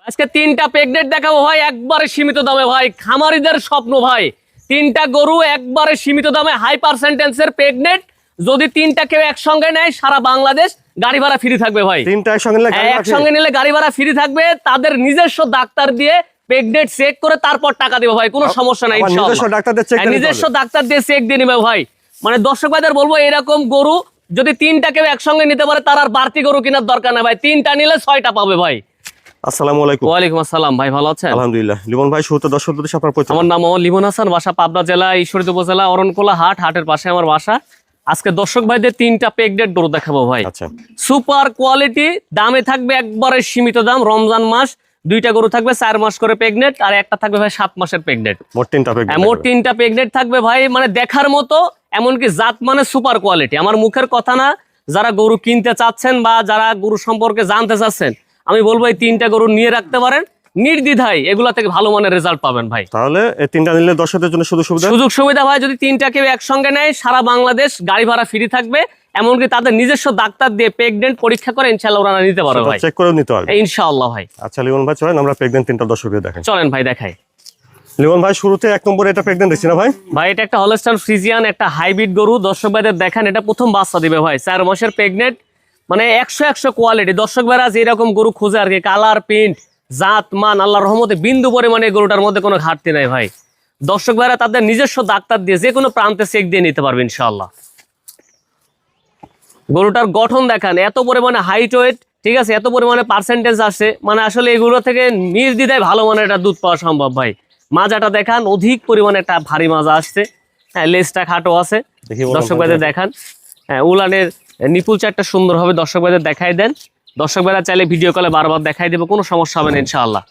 আজকে তিনটা প্রেগনেন্ট দেখাবো ভাই, একবারে সীমিত দামে ভাই, খামারিদের স্বপ্ন ভাই। তিনটা গরু একবারে সীমিত দামে, হাই পার্সেন্টেন্সের প্রেগনেন্ট। যদি তিনটা কেউ একসঙ্গে নেয় সারা বাংলাদেশ গাড়ি ভাড়া ফ্রি থাকবে ভাই। তিনটা একসঙ্গে নিলে গাড়ি ভাড়া ফ্রি থাকবে। তাদের নিজস্ব ডাক্তার দিয়ে প্রেগনেন্ট চেক করে তারপর টাকা দিবে ভাই, কোনো সমস্যা নাই। নিজস্ব ডাক্তার দিয়ে চেক দিয়ে নিবে ভাই। মানে দর্শক ভাইদের বলবো, এরকম গরু যদি তিনটা কেউ একসঙ্গে নিতে পারে তার আর বাড়তি গরু কেনার দরকার নাই ভাই। তিনটা নিলে 6টা পাবে ভাই। আসসালামু আলাইকুম। ওয়ালাইকুম আসসালাম ভাই, ভালো আছেন? আলহামদুলিল্লাহ। লিমন ভাই, শুরুতে দর্শকদের উদ্দেশ্যে আপনার পরিচয়। আমার নাম মোহাম্মদ লিমন হাসান, বাসা পাবনা জেলা ঈশ্বরদী উপজেলা অরণকোলা হাটের পাশে আমার বাসা। আজকে দর্শক ভাইদের তিনটা প্রেগনেন্ট গরু দেখাবো ভাই। আচ্ছা, সুপার কোয়ালিটি, দামে থাকবে একবারে সীমিত দাম। রমজান মাস, দুইটা গরু থাকবে 4 মাস করে প্রেগনেন্ট, আর একটা থাকবে ভাই 7 মাসের প্রেগনেন্ট। মোট তিনটা প্রেগনেন্ট থাকবে ভাই, মানে দেখার মতো। এমনকি জাত মানে সুপার কোয়ালিটি। আমার মুখের কথা না, যারা গরু কিনতে চাচ্ছেন বা যারা গরু সম্পর্কে জানতে চাচ্ছেন, আমি বলবো এই তিনটা গরু নিয়ে রাখতে পারেন নির্দ্বিধায়। এগুলা থেকে ভালো মানের রেজাল্ট পাবেন ভাই। তাহলে এই তিনটা নিলে দর্শকদের জন্য সুযোগ সুবিধা ভাই, যদি তিনটা কেউ একসঙ্গে নেয় সারা বাংলাদেশ গাড়ি ভাড়া ফ্রি থাকবে। এমনকি তাদের নিজস্ব ডাক্তার দিয়ে প্রেগনেন্ট পরীক্ষা করে ইনশাআল্লাহ ওরা নিতে পারবে ভাই, চেক করে নিতে পারবে ইনশাআল্লাহ ভাই। আচ্ছা লিমন ভাই, চলেন আমরা প্রেগনেন্ট তিনটা দর্শকদের দেখাই। চলেন ভাই দেখাই। লিমন ভাই, শুরুতে 1 নম্বরে এটা প্রেগনেন্ট দেখছি না ভাই? ভাই এটা একটা হলস্টাইন ফ্রিজিয়ান, একটা হাইব্রিড গরু। দর্শক ভাইদের দেখেন, এটা প্রথম বাচ্চা দিবে ভাই, 4 মাসের প্রেগনেন্ট। মানে 100 কোয়ালিটি। দর্শক ভাইরা যেরকম গরু খুঁজে আর কি, কালার, প্রিন্ট, জাত মান, আল্লাহর রহমতে বিন্দু পরিমাণে গরুটার মধ্যে কোনো ঘাটতি নাই ভাই। দর্শক ভাইরা তাদের নিজস্ব ডাক্তার দিয়ে যে কোনো প্রান্তে চেক দিয়ে নিতে পারবে ইনশাআল্লাহ। গরুটার গঠন দেখান, এত পরিমাণে হাইট ওয়েট, ঠিক আছে, এত পরিমাণে পার্সেন্টেজ আসছে, মানে আসলে এগুলো থেকে নির্দ্বিধায় ভালো মানের একটা দুধ পাওয়া সম্ভব ভাই। মাজাটা দেখান, অধিক পরিমাণে একটা ভারী মাজা আসছে। হ্যাঁ, লেজটা খাটো আছে। দর্শক ভাইদের দেখান। হ্যাঁ, উলানের নিপুল চারটা সুন্দর হবে। দর্শক ভাইদের দেখাই দেন। দর্শক ভাইরা চাইলে ভিডিও কলে বারবার দেখাই দেবো, কোনো সমস্যা হবে না ইনশাআল্লাহ।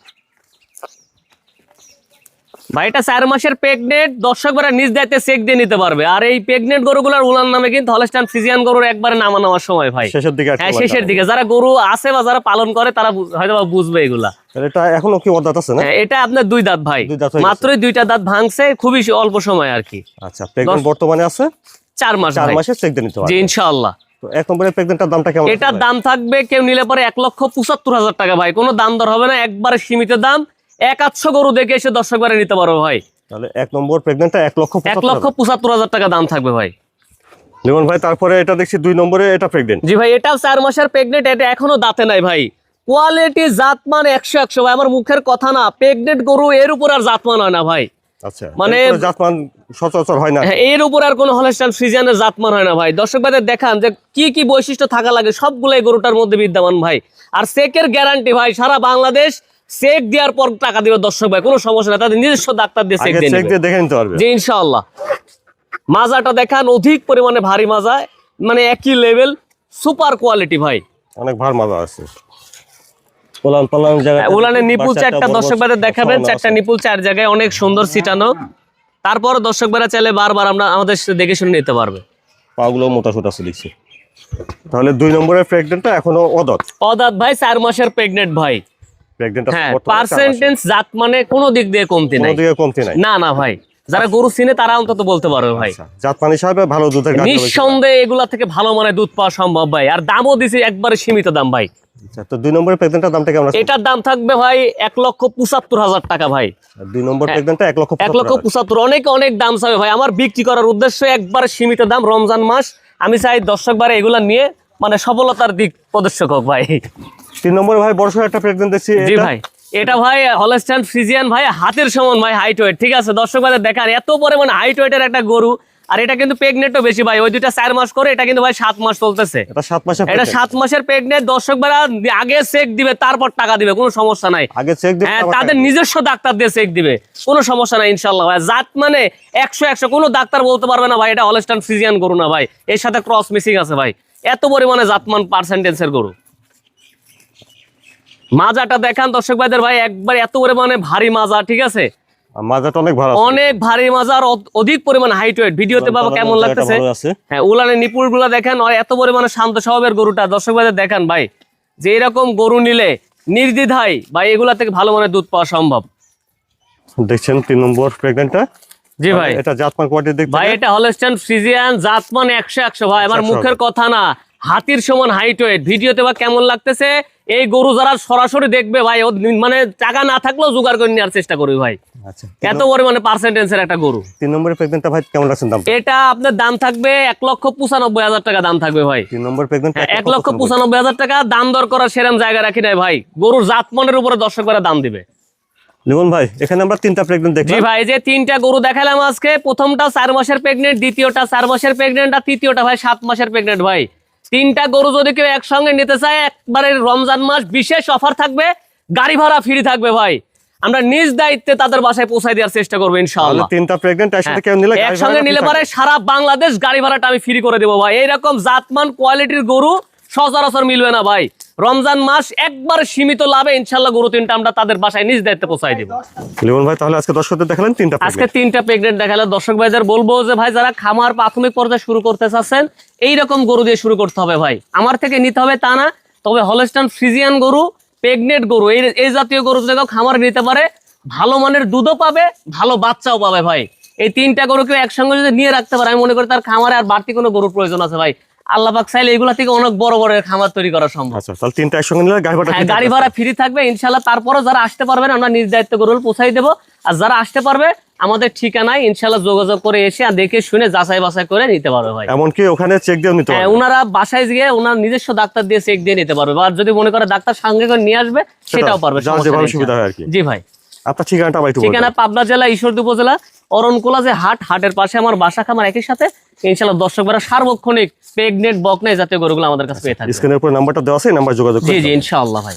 ভাই এটা 4 মাসের প্রেগনেন্ট। দর্শক ভাইরা নিজ দায়িত্বে চেক দিয়ে নিতে পারবে। আর এই প্রেগনেন্ট গরুগুলোর উলান নামে কিন্তু হলস্টাইন ফ্রিজিয়ান গরুর একবারে নামা নেওয়ার সময় ভাই, শেষের দিকে। যারা গরু আছে বা যারা পালন করে তারা হয়তো বুঝবে এগুলা। এটা এখনো কি দাঁত আছে না? এটা আপনার 2 দাঁত ভাই, মাত্রই 2টা দাঁত ভাঙছে, খুবই অল্প সময় আর কি। আচ্ছা, প্রেগনেন্ট বর্তমানে আছে 4 মাস। 4 মাসে চেক দিয়ে নিতে পারবে জি ইনশাআল্লাহ। তো 1 নম্বরের প্রেগনেন্টটার দামটা কেমন? এটার দাম থাকবে কেউ নিলে পরে 1,75,000 টাকা ভাই। কোনো দাম দর হবে না, একবারে সীমিত দাম। 1-800 গরু দেখে এসে দর্শক ভাইরা নিতে পারবে ভাই। তাহলে 1 নম্বর প্রেগনেন্টটা 1,75,000 টাকা দাম থাকবে ভাই। লিমন ভাই, তারপরে এটা দেখছি 2 নম্বরে এটা প্রেগনেন্ট। জি ভাই, এটাও 4 মাসের প্রেগনেন্ট। এটা এখনো দাঁতে নাই ভাই। কোয়ালিটি, জাতমান 100 ভাই। আমার মুখের কথা না, প্রেগনেন্ট গরু এর উপর আর জাতমান হয় না ভাই। আচ্ছা, মানে জাতমান সচরাচর হয় না। এর উপর আর কোনো হলস্টাইন ফ্রিজিয়ানের জাতমান হয় না ভাই। দর্শক ভাইদের দেখান যে কি কি বৈশিষ্ট্য থাকা লাগে, সবগুলাই গরুটার মধ্যে বিদ্যমান ভাই। আর চেকের গ্যারান্টি ভাই, সারা বাংলাদেশ চেক দেওয়ার পর টাকা দিবে দর্শক ভাই, কোনো সমস্যা না। তাদের নিজস্ব ডাক্তার দিয়ে চেক দিয়ে দেখে নিতে পারবে জি ইনশাআল্লাহ। মাজাটা দেখান, অধিক পরিমাণে ভারী মাজা, মানে একই লেভেল, সুপার কোয়ালিটি ভাই। অনেক ভার মাজা আছে। উলানের নিপুল 4টা দর্শক ভাইদের দেখাবেন। 4টা নিপুল 4 জায়গায়, অনেক সুন্দর ছিটানো। তারপর দর্শক ভাইরা চাইলে বারবার আমরা আমাদের দেখে শুনে নিতে পারবে। পাগুলো মোটা সোটা লিখছে। তাহলে 2 নম্বরের প্রেগনেন্টটা এখনো অদাঁত ভাই, 4 মাসের প্রেগনেন্ট ভাই। হ্যাঁ, পার্সেন্টেজ জাত মানে কোনো দিক দিয়ে কমতি নাই। না ভাই, যারা গরু চিনে তারা অন্তত বলতে পারবে ভাই। জাত মান হিসাবে ভালো দুধের গাড়ি, নিঃসন্দেহে এগুলা থেকে ভালো মানের দুধ পাওয়া সম্ভব ভাই। আর দামও দিছি একবারে সীমিত দাম ভাই। আচ্ছা, তো 2 নম্বরের প্রেগনেন্টটার দামটা কেমন আছে? এটার দাম থাকবে ভাই 1,75,000 টাকা ভাই। 2 নম্বর প্রেগনেন্টটা 1,75,000 অনেক দাম চাবে ভাই। আমার বিক্রি করার উদ্দেশ্য একবারে সীমিত দাম। রমজান মাস, আমি চাই দর্শক ভাই এগুলা নিয়ে মানে সফলতার দিক প্রদর্শক হোক ভাই। 3 নম্বরে ভাই বড় একটা প্রেগনেন্ট দেখছি। জি ভাই, এটা ভাই হলস্টাইন ফ্রিজিয়ান ভাই, হাতের সমান ভাই হাইট ওয়েট, ঠিক আছে। দর্শক ভাই দেখান, এত পরিমাণে হাইট ওয়েটের একটা গরু। আর এটা কিন্তু প্রেগনেন্টও বেশি ভাই, ওই 2টা 4 মাস করে, এটা কিন্তু ভাই 7 মাস চলতেছে। এটা 7 মাসের প্রেগনেন্ট। দর্শক ভাইরা আগে চেক দিবে, তারপর টাকা দিবে, কোনো সমস্যা নাই। আগে চেক দিবে, তাদের নিজস্ব ডাক্তার দিয়ে চেক দিবে, কোনো সমস্যা নাই ইনশাআল্লাহ ভাই। জাত মানে 100 কোনো ডাক্তার বলতে পারবে না ভাই এটা হলস্টাইন ফ্রিজিয়ান গরু না ভাই, এর সাথে ক্রস মিসিং আছে ভাই। এত পরিমাণে জাতমান পার্সেন্টেজের গরু। মাজাটা দেখান দর্শক ভাইদের ভাই, একবার এত পরিমাণে ভারী মাজা, ঠিক আছে। মাজাটা অনেক ভারী মাজা, আর অধিক পরিমাণে হাইট ওয়েট। ভিডিওতে বাবা কেমন লাগতেছে? হ্যাঁ, উলানের নিপুল গুলা দেখেন, এত পরিমাণে শান্ত স্বভাবের গরুটা। দর্শক ভাইদের দেখান ভাই, যে এরকম গরু নিলে নির্দ্বিধায় ভাই এগুলা থেকে ভালো মানের দুধ পাওয়া সম্ভব। দেখছেন 3 নম্বর প্রেগনেন্টটা। জি ভাই, এটা জাতমান কোয়ালিটি দেখতে ভাই, এটা হলস্টাইন ফ্রিজিয়ান, জাতমান 100 ভাই। আমার মুখের কথা না, হাতির সমান হাইট ওয়েট। ভিডিওতে বা কেমন লাগতেছে এই গরু যারা সরাসরি দেখবে ভাই, মানে টাকা না থাকলেও জোগাড় করে নেওয়ার চেষ্টা করবে ভাই। আচ্ছা, এত পরিমাণে পার্সেন্টেজের একটা গরু। 3 নম্বরের প্রেগনেন্টটা ভাই কেমন রাখছেন দাম? এটা আপনার দাম থাকবে 1,95,000 টাকা দাম থাকবে ভাই। 3 নম্বর প্রেগনেন্ট 1,95,000 টাকা। দাম দর করার সেরকম জায়গা রাখি নাই ভাই, গরুর জাতমানের উপরে দর্শকরা দাম দিবে। লিমন ভাই এখানে আমরা 3টা প্রেগনেন্ট দেখলাম। জি ভাই, যে 3টা গরু দেখালাম আজকে, প্রথমটা 4 মাসের প্রেগনেন্ট, দ্বিতীয়টা 4 মাসের প্রেগনেন্ট, আর তৃতীয়টা ভাই 7 মাসের প্রেগনেন্ট ভাই। 3টা গরু যদি কেউ একসঙ্গে নিতে চায়, একবারে রমজান মাস বিশেষ অফার থাকবে, গাড়ি ভাড়া ফ্রি থাকবে ভাই। আমরা নিজ দায়িত্বে তাদের বাসায় পৌঁছায় দেওয়ার চেষ্টা করবো ইনশাআল্লাহ। 3টা প্রেগনেন্ট একসাথে কেউ নিলে একসঙ্গে নিলে পরে সারা বাংলাদেশ গাড়ি ভাড়াটা আমি ফ্রি করে দেবো ভাই। এইরকম জাতমান কোয়ালিটির গরু সচরাচর মিলবে না ভাই। রমজান মাস একবার সীমিত লাভে ইনশাআল্লাহ গরু 3টা আমরা তাদের বাসায় নিজ দায়িত্বে পৌঁছায় দিব। লিমন ভাই তাহলে আজকে দর্শকদের দেখালেন 3টা প্রেগনেন্ট। আজকে 3টা প্রেগনেন্ট দেখালে দর্শক ভাইদের বলবো যে ভাই, যারা খামার প্রাথমিক পর্যায়ে শুরু করতে চাচ্ছেন, এইরকম গরু দিয়ে শুরু করতে হবে ভাই। আমার থেকে নিতে হবে তা না, তবে হলস্টাইন ফ্রিজিয়ান গরু, প্রেগনেন্ট গরু, এই জাতীয় গরু যদি কেউ খামার নিতে পারে, ভালো মানের দুধও পাবে, ভালো বাচ্চাও পাবে ভাই। এই 3টা গরুকে একসঙ্গে যদি নিয়ে রাখতে পারে, আমি মনে করি তার খামারে আর বাড়তি কোনো গরুর প্রয়োজন আছে ভাই। আল্লাহ পাক চাইলে এগুলা থেকে অনেক বড় বড় খামার তৈরি করা সম্ভব। আচ্ছা, তাহলে 3টা একসঙ্গে নিলে গাড়ি ভাড়া ফ্রি থাকবে ইনশাআল্লাহ। তারপরে যারা আসতে পারবেন আমরা নিজ দায়িত্ব গরু পৌঁছাই দেবো। আর যারা আসতে পারবে আমাদের ঠিকানায় ইনশাআল্লাহ যোগাযোগ করে এসে আর দেখে শুনে যাচাই বাছাই করে নিতে পারবে ভাই। এমনকি ওখানে চেক দিয়ে নিতে পারবে। ওনারা বাসায় গিয়ে ওনার নিজস্ব ডাক্তার দিয়ে চেক দিয়ে নিতে পারবে, আর যদি মনে করে ডাক্তার সঙ্গে করে নিয়ে আসবে সেটাও পারবে। সুবিধা হয় আর কি। জি ভাই, আপনার ঠিকানাটা একটু বলুন। ঠিকানা পাবনা জেলা ঈশ্বরদী উপজেলা অরণকুলা যে হাটের পাশে আমার বাসা খামার। একই সাথে ইনশাআল্লাহ দর্শকরা সার্বক্ষণিক প্রেগনেন্ট বকনা জাতীয় গরুগুলো আমাদের কাছে পেয়ে থাকবে। স্ক্রিনের উপর নাম্বারটা দেওয়া আছে, এই নাম্বার যোগাযোগ করুন। জি জি ইনশাআল্লাহ ভাই।